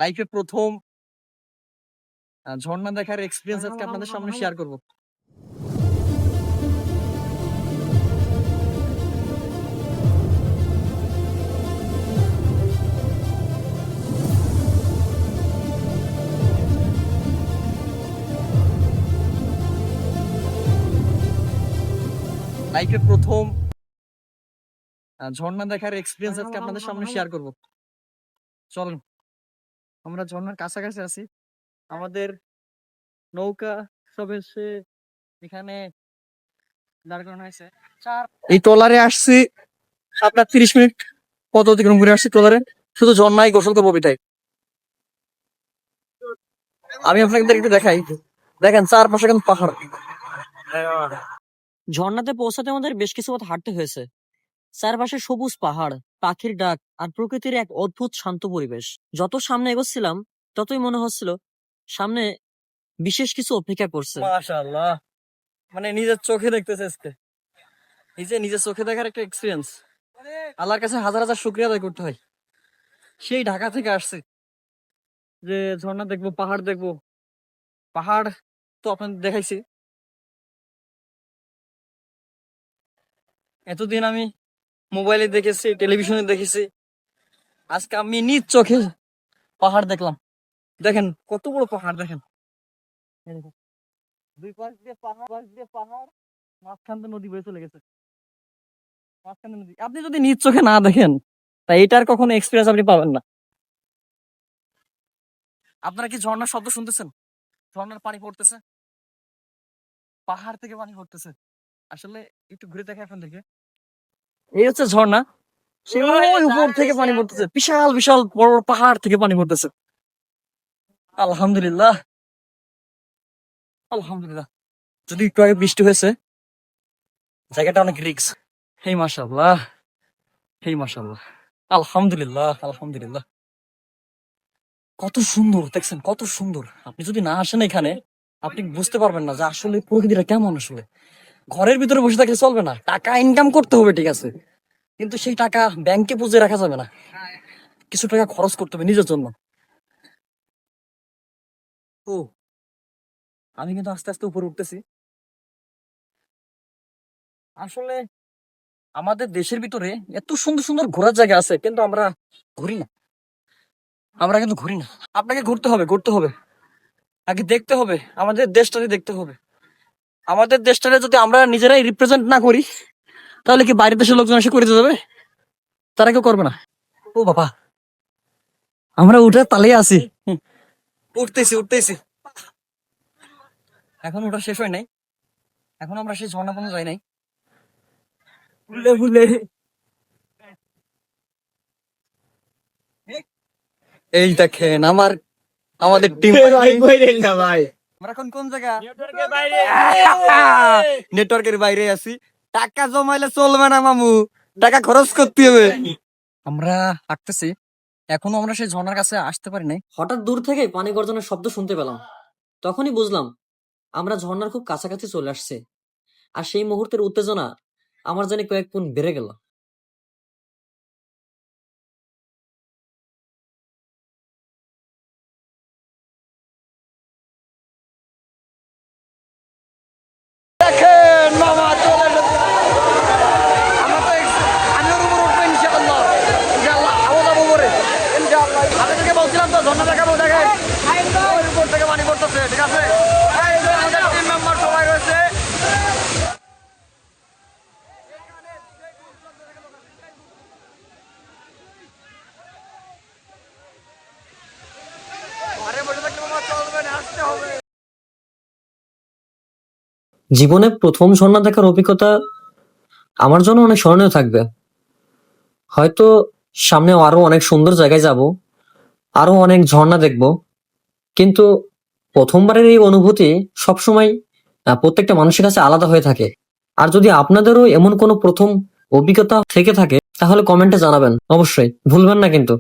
লাইফে প্রথম ঝর্ণা দেখার এক্সপিরিয়েন্স আজকে আপনাদের সামনে শেয়ার করব। লাইফে প্রথম ঝর্ণা দেখার এক্সপিরিয়েন্স আজকে আপনাদের সামনে শেয়ার করব। চলুন, আমরা ঝর্ণার কাছাকাছি আছি। আমাদের নৌকা সব এসে এখানে দাঁড় করানো হয়েছে। এই ট্রলারে আসছি আপনার 30 মিনিট পথ অতিক্রম করে আসছি ট্রলারে, শুধু ঝর্ণায় গোসল করবো বিটাই। আমি আপনাদের একটু দেখাই, দেখেন চারপাশে কিন্তু পাহাড়। ঝর্ণাতে পৌঁছাতে আমাদের বেশ কিছু পথ হাঁটতে হয়েছে। চারপাশে সবুজ পাহাড়, পাখির ডাক আর প্রকৃতির এক অদ্ভুত শান্ত পরিবেশ। যত সামনে এগোচ্ছিলাম ততই মনে হচ্ছিল সামনে বিশেষ কিছু অপেক্ষা করছে। মাশাআল্লাহ, মানে নিজের চোখে দেখতেছে আজকে, নিজের চোখে দেখার একটা এক্সপিরিয়েন্স। আল্লাহর কাছে হাজার হাজার শুকরিয়া আদায় করতে হয়। সেই ঢাকা থেকে আসছে যে ঝর্ণা দেখবো, পাহাড় দেখবো। পাহাড় তো আপনাদের দেখাইছি, এতদিন আমি মোবাইলে দেখেছি, টেলিভিশনে দেখেছি, আজকে আমি নিজ চোখে পাহাড় দেখলাম। দেখেন কত বড় পাহাড়, দেখেন দুই পাশ দিয়ে পাহাড়, মাঝখান দিয়ে নদী বয়ে চলে গেছে। মাঝখানে নদী, আপনি যদি নিজ চোখে না দেখেন তা এটার কখনো এক্সপিরিয়েন্স আপনি পাবেন না। আপনারা কি ঝর্ণার শব্দ শুনতেছেন? ঝর্ণার পানি পড়তেছে, পাহাড় থেকে পানি পড়তেছে। আসলে একটু ঘুরে দেখে আপনাদেরকে, এই হচ্ছে ঝর্ণা। সে ওই উপর থেকে পানি পড়তেছে, বিশাল বিশাল বড় বড় পাহাড় থেকে পানি পড়তেছে। আলহামদুলিল্লাহ, আলহামদুলিল্লাহ। যদি একটু আগে বৃষ্টি হয়েছে, জায়গাটা অনেক রিক্স। হেই মাশাআল্লাহ, হেই মাশাআল্লাহ, আলহামদুলিল্লাহ, আলহামদুলিল্লাহ। কত সুন্দর দেখছেন, কত সুন্দর। আপনি যদি না আসেন এখানে আপনি বুঝতে পারবেন না যে আসলে প্রকৃতিটা কেমন। আসলে ঘরের ভিতরে বসে থাকলে চলবে না, টাকা ইনকাম করতে হবে ঠিক আছে, কিন্তু সেই টাকা ব্যাংকে পুঁজে রাখা যাবে না। কিছু টাকা খরচ করতে হবে নিজের জন্য। ও, আমি কিন্তু আস্তে আস্তে উপরে উঠতেছি। আসলে আমাদের দেশের ভিতরে এত সুন্দর সুন্দর ঘোরার জায়গা আছে, কিন্তু আমরা ঘুরি না। আপনাকে ঘুরতে হবে, ঘুরতে হবে, আগে দেখতে হবে, আমাদের দেশটাকে দেখতে হবে। আমাদের দেশটাকে যদি আমরা নিজেরাই রিপ্রেজেন্ট না করি তাহলে কি বাইরের দেশের লোকজন এসে করে দিতে যাবে? তারা কেউ করবে না। ও বাবা, আমরা উঠে তালে আছি, উঠতেছি উঠতেছি। এখন ওটা শেষ হয় নাই, এখন আমরা সেই ঝর্ণা পর্যন্ত যাই নাই। ভুলে ভুলে এই দেখেন আমাদের টিম। ভাই আমরা এখন কোন জায়গা? নেটওয়ার্কের বাইরে আছি। টাকা জমাইলে চলবে না মামু, টাকা খরচ করতে হবে। আমরা হাঁটতেছি, এখনো আমরা সেই ঝর্ণার কাছে আসতে পারি নাই। হঠাৎ দূর থেকে পানি গর্জনের শব্দ শুনতে পেলাম। তখনই বুঝলাম আমরা ঝর্ণার খুব কাছাকাছি চলে আসছে। আর সেই মুহূর্তের উত্তেজনা আমার জানি কয়েক গুণ বেড়ে গেল। দেখেন মামা চলে এসেছে। আমরা তো আমি ওর উপর উঠবো ইনশাআল্লাহ, ইনশাআল্লাহ আবু যাবো উপরে ইনশাআল্লাহ। আপনাদেরকে বলছিলাম তো ঝর্ণা দেখাবো, দেখেন ওই উপর থেকে পানি পড়তেছে, ঠিক আছে। এই যে আমাদের টিম মেম্বার সবাই রয়েছে। ঘরে বসে থাকলে মামা চলবে না, আসতে হবে। জীবনে প্রথম ঝর্ণা দেখার অভিজ্ঞতা আমার জন্য অনেক স্মরণীয় থাকবে। হয়তো সামনে আরো অনেক সুন্দর জায়গায় যাব, আরো অনেক ঝর্ণা দেখব, কিন্তু প্রথমবারের এই অনুভূতি সবসময় প্রত্যেকটা মানুষের কাছে আলাদা হয়ে থাকে। আর যদি আপনাদেরও এমন কোনো প্রথম অভিজ্ঞতা থেকে থাকে তাহলে কমেন্টে জানাবেন, অবশ্যই ভুলবেন না কিন্তু।